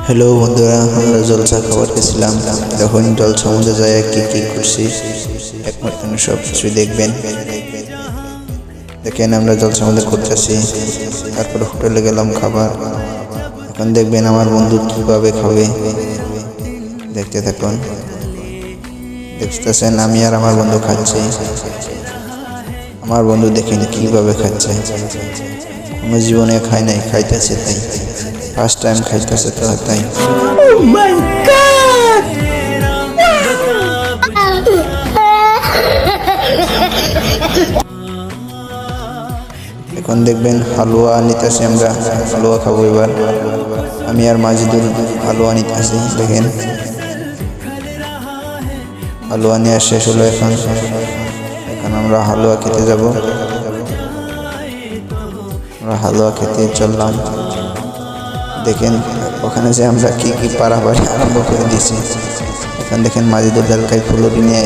Hello বন্ধুরা, আমরা জলসা খাবার গেছিলাম। তখন জলসার মধ্যে যায় কি কি করছি একমাত্র সব কিছু দেখবেন। দেখেন আমরা জলসার মধ্যে করতেছি, তারপরে হোটেলে গেলাম খাবার। এখন দেখবেন আমার বন্ধু কিভাবে খাবে, দেখতে থাকুন। দেখতেছেন আমি আর আমার বন্ধু খাচ্ছি। আমার বন্ধু দেখেন কিভাবে খাচ্ছে, কোনো জীবনে খায় নাই, খাইতেছে তাই, ফার্স্ট টাইম খাইতেছে তো তাই। Oh my God! এখন দেখবেন হালুয়া নিতেছি, আমরা হালুয়া খাবো এবার। আমি আর মাজিদুল হালুয়া নিতেছি। দেখেন হালুয়া নেওয়া শেষ হলো। এখন আমরা হালুয়া খেতে যাব। আমরা হালুয়া খেতে চললাম। দেখেন ওখানে যে আমরা কি কি পাড়াপাড়ি আরম্ভ করে দিয়েছি। এখন দেখেন মাজিদুল ডালকাই ফুলুরি নিয়ে